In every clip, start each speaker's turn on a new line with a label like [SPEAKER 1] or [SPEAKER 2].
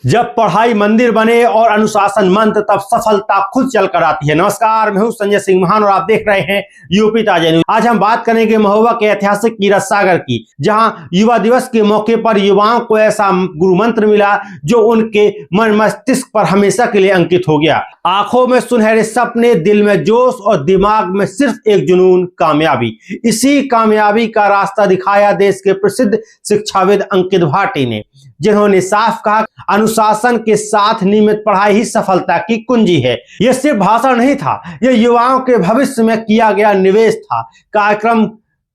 [SPEAKER 1] जब पढ़ाई मंदिर बने और अनुशासन मंत्र, तब सफलता खुद चल कर आती है। नमस्कार, मैं हूं संजय सिंह महान और आप देख रहे हैं यूपी ताजा न्यूज। आज हम बात करेंगे महोबा के ऐतिहासिक कीरत सागर की, जहां युवा दिवस के मौके पर युवाओं को ऐसा गुरु मंत्र मिला जो उनके मन मस्तिष्क पर हमेशा के लिए अंकित हो गया। आंखों में सुनहरे सपने, दिल में जोश और दिमाग में सिर्फ एक जुनून, कामयाबी। इसी कामयाबी का रास्ता दिखाया देश के प्रसिद्ध शिक्षाविद अंकित भाटी ने, जिन्होंने साफ कहा अनुशासन के साथ नियमित पढ़ाई ही सफलता की कुंजी है। यह सिर्फ भाषण नहीं था, यह युवाओं के भविष्य में किया गया निवेश था। कार्यक्रम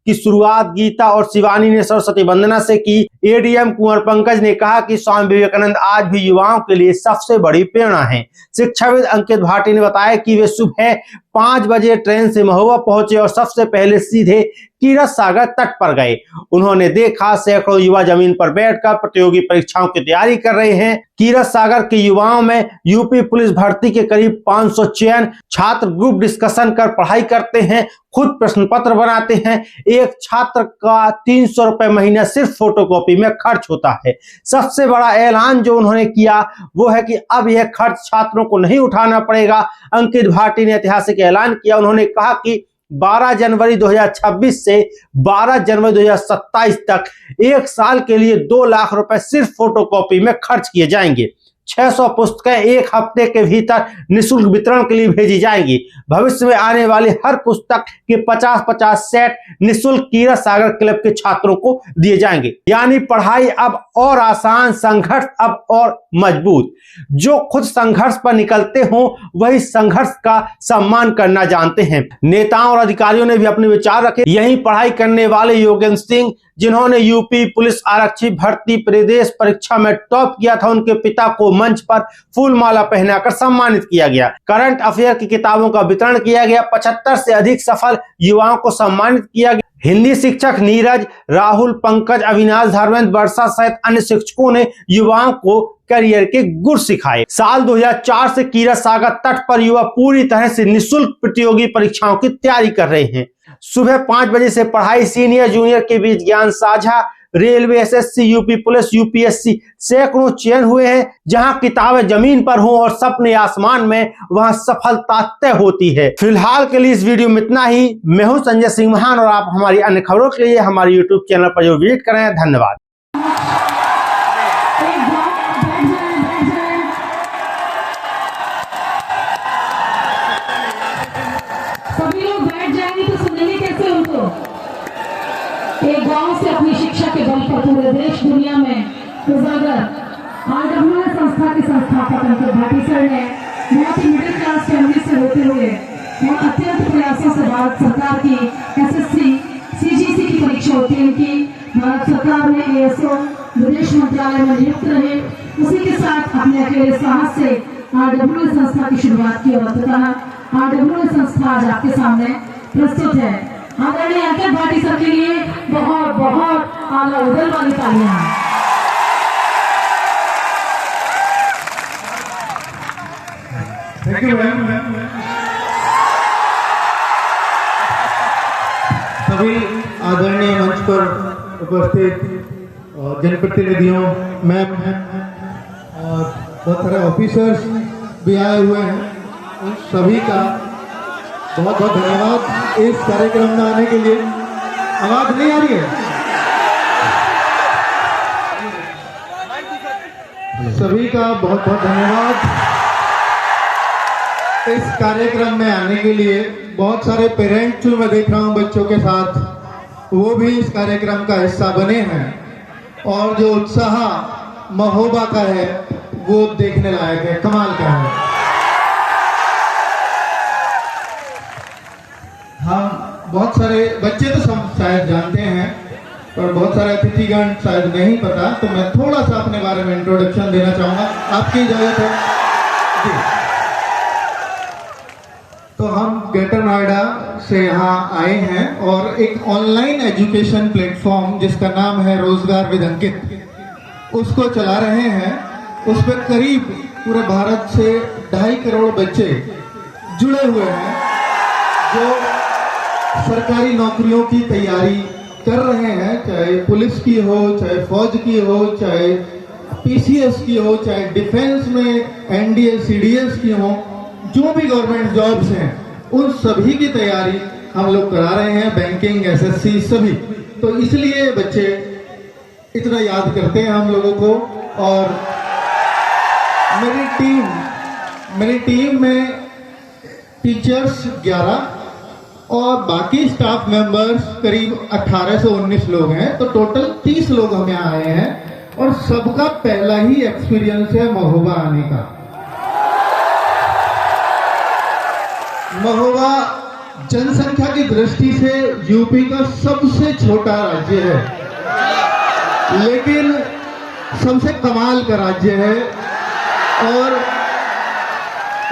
[SPEAKER 1] की शुरुआत गीता और शिवानी ने सरस्वती वंदना से की। एडीएम कुंवर पंकज ने कहा कि स्वामी विवेकानंद आज भी युवाओं के लिए सबसे बड़ी प्रेरणा हैं। शिक्षाविद अंकित भाटी ने बताया कि वे सुबह 5 बजे ट्रेन से महोबा पहुंचे और सबसे पहले सीधे कीरत सागर तट पर गए। उन्होंने देखा सैकड़ों युवा जमीन पर बैठकर प्रतियोगी परीक्षाओं की तैयारी कर रहे हैं। कीरत सागर के युवाओं में यूपी पुलिस भर्ती के करीब 500 चयन छात्र ग्रुप डिस्कशन कर पढ़ाई करते हैं, खुद प्रश्न पत्र बनाते हैं। एक छात्र का 300 रुपए महीना सिर्फ फोटोकॉपी में खर्च होता है। सबसे बड़ा ऐलान जो उन्होंने किया वो है कि अब यह खर्च छात्रों को नहीं उठाना पड़ेगा। अंकित भाटी ने ऐतिहासिक ऐलान किया। उन्होंने कहा कि 12 जनवरी 2026 से 12 जनवरी 2027 तक एक साल के लिए 2 लाख रुपए सिर्फ फोटोकॉपी में खर्च किए जाएंगे। 600 पुस्तकें एक हफ्ते के भीतर निःशुल्क वितरण के लिए भेजी जाएंगी। भविष्य में आने वाली हर पुस्तक के 50-50 सेट निःशुल्क कीरत सागर क्लब के छात्रों को दिए जाएंगे। यानी पढ़ाई अब और आसान, संघर्ष अब और मजबूत। जो खुद संघर्ष पर निकलते हों वही संघर्ष का सम्मान करना जानते हैं। नेताओं और अधिकारियों ने भी अपने विचार रखे। यही पढ़ाई करने वाले योगेंद्र सिंह, जिन्होंने यूपी पुलिस आरक्षी भर्ती प्रदेश परीक्षा में टॉप किया था, उनके पिता को मंच पर फूल माला पहनाकर सम्मानित किया गया। करंट अफेयर की किताबों का वितरण किया गया। 75 से अधिक सफल युवाओं को सम्मानित किया गया। हिंदी शिक्षक नीरज, राहुल, पंकज, अविनाश, धर्मेंद्र, वर्षा सहित अन्य शिक्षकों ने युवाओं को करियर के गुर सिखाए। साल 2004 से कीरत सागर तट पर युवा पूरी तरह से निःशुल्क प्रतियोगी परीक्षाओं की तैयारी कर रहे हैं। सुबह 5 बजे से पढ़ाई, सीनियर जूनियर के बीच ज्ञान साझा। Railway, SSC, UP police, UPSC सैकड़ों चयन हुए हैं। जहां किताबें जमीन पर हों और सपने आसमान में, वहां सफलता तय होती है। फिलहाल के लिए इस वीडियो में इतना ही। मैं हूं संजय सिंह महान और आप हमारी अन्य खबरों के लिए हमारे यूट्यूब चैनल पर जो विजिट करें। धन्यवाद।
[SPEAKER 2] सभी लोग बैठ जाएंगे तो सुनेंगे कैसे उनको। एक गांव से अपनी शिक्षा के बल पर पूरे देश दुनिया में उजागर आरडब्ल्यूएस संस्था के संस्थापक अंकित भाटी सर ने बहुत ही मिडिल क्लास फैमिली से होते हुए और अत्यंत प्रयासों से भारत सरकार की एसएससी सीजीसी की परीक्षा होती है, इनकी भारत सरकार में एएसओ विदेश मंत्रालय में नियुक्त रहे। उसी के साथ अपने अकेले साहस से आरडब्ल्यूएस संस्था की शुरुआत की और अंततः आरडब्ल्यूएस संस्था आज आपके सामने प्रस्तुत है। आदरणीय अंकित भाटी सर के लिए बहुत बहुत आला उदल वाली तालियां।
[SPEAKER 3] Thank you ma'am. सभी आदरणीय मंच पर उपस्थित जनप्रतिनिधियों, मैम और बहुत सारे ऑफिसर्स भी आए हुए हैं, उन सभी का बहुत बहुत धन्यवाद इस कार्यक्रम में आने के लिए। आवाज नहीं आ रही है? सभी का बहुत बहुत धन्यवाद इस कार्यक्रम में आने के लिए। बहुत सारे पेरेंट्स मैं देख रहा हूं बच्चों के साथ, वो भी इस कार्यक्रम का हिस्सा बने हैं और जो उत्साह महोबा का है वो देखने लायक है, कमाल का है। हम बहुत सारे बच्चे तो सब शायद जानते हैं, पर बहुत सारे अतिथिगण शायद नहीं पता, तो मैं थोड़ा सा अपने बारे में इंट्रोडक्शन देना चाहूँगा, आपकी इजाज़त है जी। तो हम ग्रेटर नोएडा से यहाँ आए हैं और एक ऑनलाइन एजुकेशन प्लेटफॉर्म जिसका नाम है रोजगार विद अंकित, उसको चला रहे हैं। उस पर करीब पूरे भारत से 2.5 करोड़ बच्चे जुड़े हुए हैं जो सरकारी नौकरियों की तैयारी कर रहे हैं, चाहे पुलिस की हो, चाहे फौज की हो, चाहे पीसीएस की हो, चाहे डिफेंस में एनडीए सीडीएस की हो, जो भी गवर्नमेंट जॉब्स हैं उन सभी की तैयारी हम लोग करा रहे हैं, बैंकिंग, एसएससी सभी। तो इसलिए बच्चे इतना याद करते हैं हम लोगों को। और मेरी टीम में टीचर्स 11 और बाकी स्टाफ मेंबर्स करीब 18 से 19 लोग हैं, तो टोटल 30 लोग हम यहाँ आए हैं और सबका पहला ही एक्सपीरियंस है महोबा आने का। महोबा जनसंख्या की दृष्टि से यूपी का सबसे छोटा राज्य है, लेकिन सबसे कमाल का राज्य है। और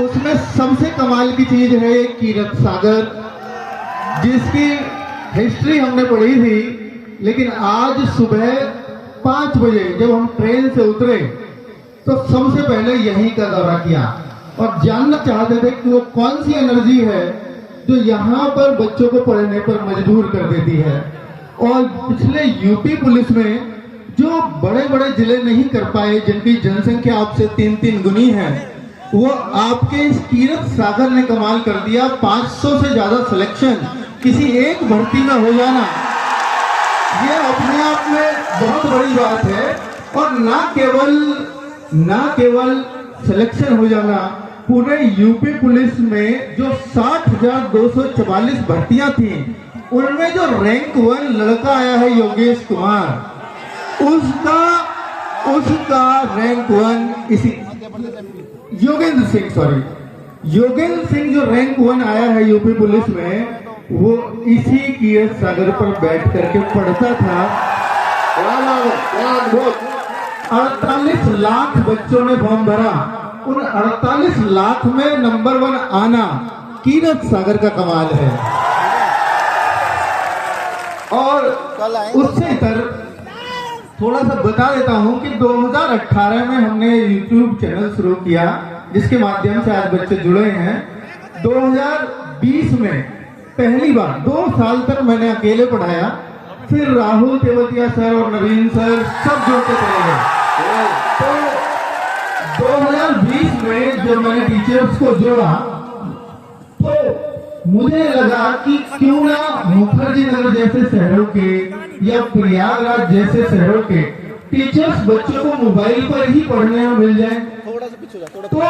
[SPEAKER 3] उसमें सबसे कमाल की चीज है एक कीरत सागर, जिसकी हिस्ट्री हमने पढ़ी थी। लेकिन आज सुबह 5 बजे जब हम ट्रेन से उतरे तो सबसे पहले यहीं का दौरा किया और जानना चाहते थे कि वो कौन सी एनर्जी है जो यहाँ पर बच्चों को पढ़ने पर मजबूर कर देती है। और पिछले यूपी पुलिस में जो बड़े बड़े जिले नहीं कर पाए, जिनकी जनसंख्या आपसे 3-3 गुनी है, वो आपके इस कीरत सागर ने कमाल कर दिया। 500 से ज्यादा सिलेक्शन किसी एक भर्ती में हो जाना, ये अपने आप में बहुत बड़ी बात है। और ना केवल सिलेक्शन हो जाना, पूरे यूपी पुलिस में जो 60,244 भर्तियां थी, उनमें जो रैंक 1 लड़का आया है योगेश कुमार, उसका रैंक 1 इसी योगेंद्र सिंह जो रैंक 1 आया है यूपी पुलिस में, वो इसी कीरत सागर पर बैठ करके पढ़ता था। 48 लाख बच्चों ने फॉर्म भरा, उन 48 लाख में नंबर 1 आना कीरत सागर का कमाल है। और उससे इतर थोड़ा सा बता देता हूं कि 2018 में हमने YouTube चैनल शुरू किया, जिसके माध्यम से आज बच्चे जुड़े हैं। 2020 में पहली बार 2 साल तक मैंने अकेले पढ़ाया, फिर राहुल तेवतिया सर और नवीन सर सब जुड़ते चले गए। तो 2020 में जब मैंने टीचर्स को जोड़ा तो मुझे लगा कि क्यों ना मुखर्जी नगर जैसे शहरों के या प्रयागराज जैसे शहरों के टीचर्स बच्चों को मोबाइल पर ही पढ़ने में मिल जाए। तो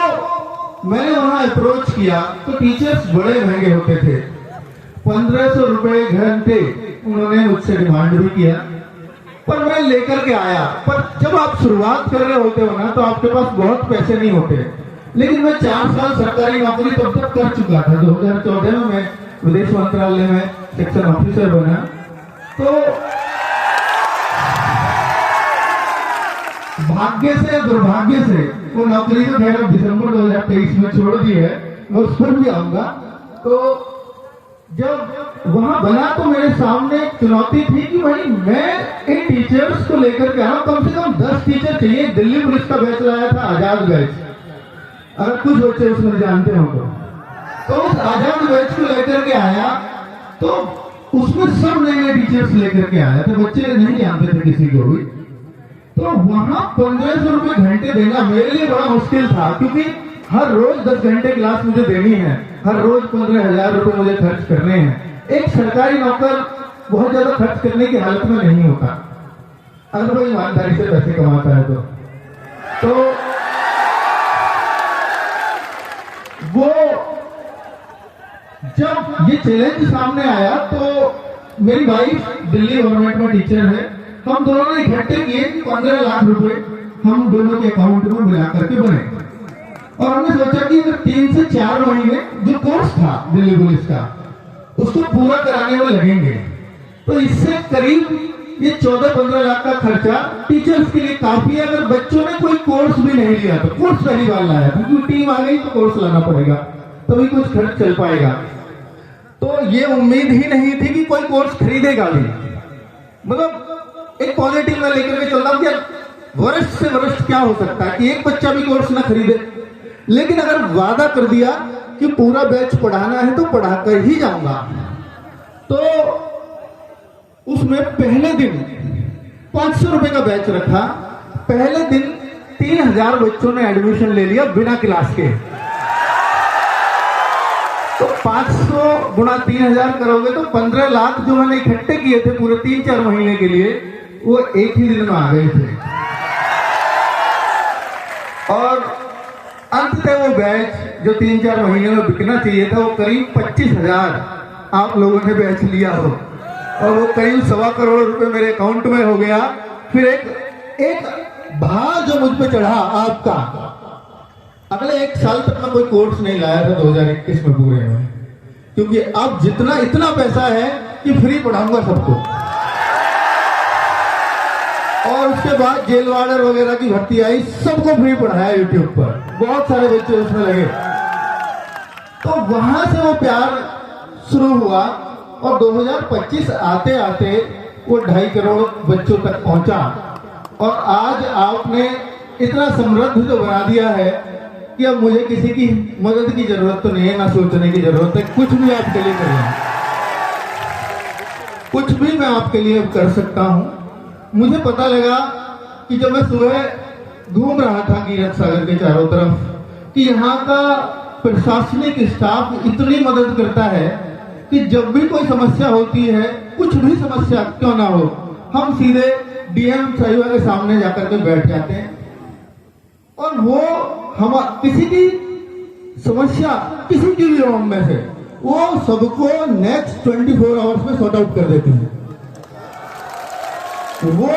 [SPEAKER 3] मैंने वहां अप्रोच किया, तो टीचर्स बड़े महंगे होते थे, 1500 रुपए घंटे उन्होंने मुझसे डिमांड भी किया, पर मैं लेकर के आया। पर जब आप शुरुआत कर रहे होते हो ना, तो आपके पास बहुत पैसे नहीं होते। लेकिन मैं 4 साल सरकारी नौकरी तब तक कर चुका था। 2014 में मैं विदेश मंत्रालय में सेक्शन ऑफिसर बना। तो भाग्य से दुर्भाग्य से वो नौकरी तो खैर दिसंबर 2023 में छोड़ दी है, मैं उस पर भी आऊंगा। तो जब वहां बना तो मेरे सामने एक चुनौती थी कि भाई मैं इन टीचर्स को लेकर के आया, कम से कम 10 टीचर चाहिए। दिल्ली पुलिस का बैच लाया था, आजाद बैच, अगर कुछ बच्चे उसमें जानते हो तो उस आजाद बैच को लेकर के आया, तो उसमें सब नए टीचर्स लेकर के आया था, बच्चे नहीं जानते थे किसी को भी। तो वहां 1500 रुपए घंटे देना मेरे लिए बड़ा मुश्किल था, क्योंकि हर रोज 10 घंटे क्लास मुझे देनी है, हर रोज 15,000 रुपए मुझे खर्च करने हैं। एक सरकारी नौकर बहुत ज्यादा खर्च करने की हालत में नहीं होता, अगर वो ईमानदारी से पैसे कमाता है तो वो जब ये चैलेंज सामने आया तो मेरी वाइफ दिल्ली गवर्नमेंट में टीचर है, हम दोनों ने इकट्ठे किए 15 लाख रुपए हम दोनों के अकाउंट में मिला करके बने। और हमने सोचा कि अगर 3 से 4 महीने जो कोर्स था दिल्ली पुलिस का, उसको पूरा कराने में लगेंगे, तो इससे करीब ये 14-15 लाख का खर्चा टीचर्स के लिए काफी है। अगर बच्चों ने कोई कोर्स भी नहीं लिया तो, कोर्स पहली बार लाया, क्योंकि टीम आ गई तो कोर्स लाना पड़ेगा, तभी कुछ खर्च चल पाएगा। तो ये उम्मीद ही नहीं थी कि कोई कोर्स खरीदेगा भी। मतलब एक पॉजिटिव में लेकर के चल रहा हूं कि वरिष्ठ से वरिष्ठ क्या हो सकता है कि एक बच्चा भी कोर्स ना खरीदे। लेकिन अगर वादा कर दिया कि पूरा बैच पढ़ाना है तो पढ़ाकर ही जाऊंगा, तो उसमें पहले दिन 500 रुपए का बैच रखा, पहले दिन 3000 बच्चों ने एडमिशन ले लिया बिना क्लास के। तो 500 गुणा 3000 करोगे तो 15 लाख जो मैंने इकट्ठे किए थे पूरे 3-4 महीने के लिए, वो एक ही दिन में आ गए थे। और अंततः वो बैच जो 3-4 महीने में बिकना चाहिए था, वो करीब 25,000 आप लोगों ने बैच लिया हो, और वो करीब 1.25 करोड़ रुपए मेरे अकाउंट में हो गया। फिर एक भार जो मुझ पे चढ़ा आपका, अगले 1 साल तक मैं कोई कोर्स नहीं लाया था 2021 में पूरे में, क्योंकि अब इतना पैसा है कि फ्री पढ़ाऊंगा सबको। और उसके बाद जेल वार्डर वगैरह की भर्ती आई, सबको फ्री पढ़ाया यूट्यूब पर, बहुत सारे बच्चे उसमें लगे। तो वहां से वो प्यार शुरू हुआ, और 2025 आते आते वो 2.5 करोड़ बच्चों तक पहुंचा। और आज आपने इतना समृद्ध तो बना दिया है कि अब मुझे किसी की मदद की जरूरत तो नहीं है, ना सोचने की जरूरत है। कुछ भी आपके लिए कर रहा हूं, कुछ भी मैं आपके लिए कर सकता हूं। मुझे पता लगा कि जब मैं सुबह घूम रहा था कीरत सागर के चारों तरफ, कि यहाँ का प्रशासनिक स्टाफ इतनी मदद करता है कि जब भी कोई समस्या होती है, कुछ भी समस्या क्यों ना हो, हम सीधे डीएम साहिबा के सामने जाकर के बैठ जाते हैं, और वो हम किसी की समस्या किसी की भी रोम में से वो सबको नेक्स्ट 24 आवर्स में सॉर्ट आउट कर देते हैं। वो